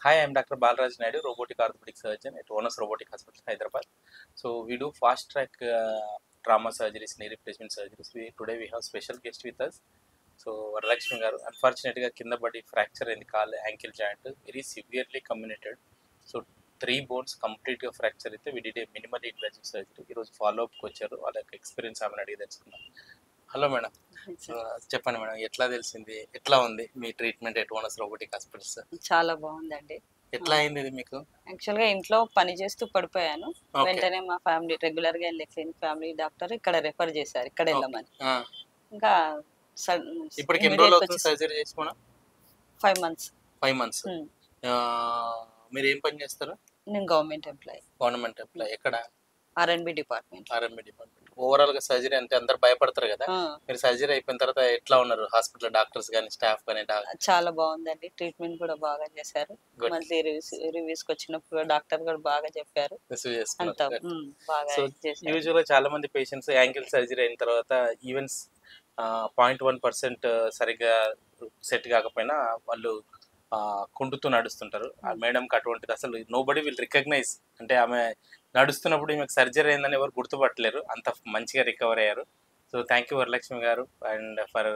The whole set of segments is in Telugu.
Hi, I'm Dr. Balraj Naidu, robotic orthopedic surgeon at Onus Robotic Hospital, Hyderabad. So we do fast track trauma surgeries, knee replacement surgeries. Today we have special guest with us. So Varalakshmi garu, unfortunately, kinda body fracture in the ankle joint, very severely comminuted. So three bones completely fracture. We did a minimally invasive surgery. It was follow up వచ్చారు వాళ్ళకి ఎక్స్పీరియన్స్ ఏమైనా అడిగి తెలుసుకుందాం. హలో మేడం, చెప్పండి మేడం, ఎట్లా తెలిసింది, ఎట్లా ఉంది మీ treatment at Onus robotic hospitals? చాలా బాగుందండి. ఎట్లా అయింది ఇది మీకు? యాక్చువల్‌గా ఇంట్లో పని చేస్తూ పడిపోయాను. ఓకే. వెంటనే మా ఫ్యామిలీ రెగ్యులర్‌గా వెళ్ళే ఫ్యామిలీ డాక్టర్ ఇక్కడ రిఫర్ చేశారు. ఇక్కడ ఓకే. వెళ్ళమని. ఆ. ఇంకా సడ్ ఇప్పటికి ఎన్ని రోజులు అవుతుంది సర్జరీ చేసుకోవడం? 5 మంత్స్. 5 మంత్స్. మీరు ఏం పని చేస్తారు? నేను గవర్నమెంట్ ఎంప్లాయీ. Government employee. ఎక్కడ? R and B department. R M B department. Overall గా సర్జరీ అంటే అందరు భయపడతారు కదా, మీరు సర్జరీ అయిపోయిన తర్వాత ఎట్లా ఉన్నారు? హాస్పిటల్ డాక్టర్స్ కానీ స్టాఫ్ కానీ? చాలా బాగుందండి. ట్రీట్మెంట్ కూడా బాగా చేశారు. మళ్ళీ రివ్యూస్ కి వచ్చినప్పుడు డాక్టర్ కూడా బాగా చెప్పారు. అంతా బాగా చేశారు. యూజువల్ గా చాలా మంది పేషెంట్స్ యాంకిల్ సర్జరీ అయిన తర్వాత ఈవెన్స్ 0.1% సరిగ్గా సెట్ కాకపోయినా వాళ్ళు కుంటుతూ నడుస్తుంటారు. ఆ మేడంకి అటువంటిది అసలు నోబడీ విల్ రికగ్నైజ్. అంటే ఆమె నడుస్తున్నప్పుడు ఈమెకు సర్జరీ అయిందని ఎవరు గుర్తుపట్టలేరు, అంత మంచిగా రికవర్ అయ్యారు. So thank you Varalakshmi garu and for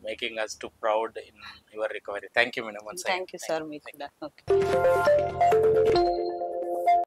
making us to proud in your recovery. Thank you madam. Thank you sir. మీకు కూడా. ఓకే.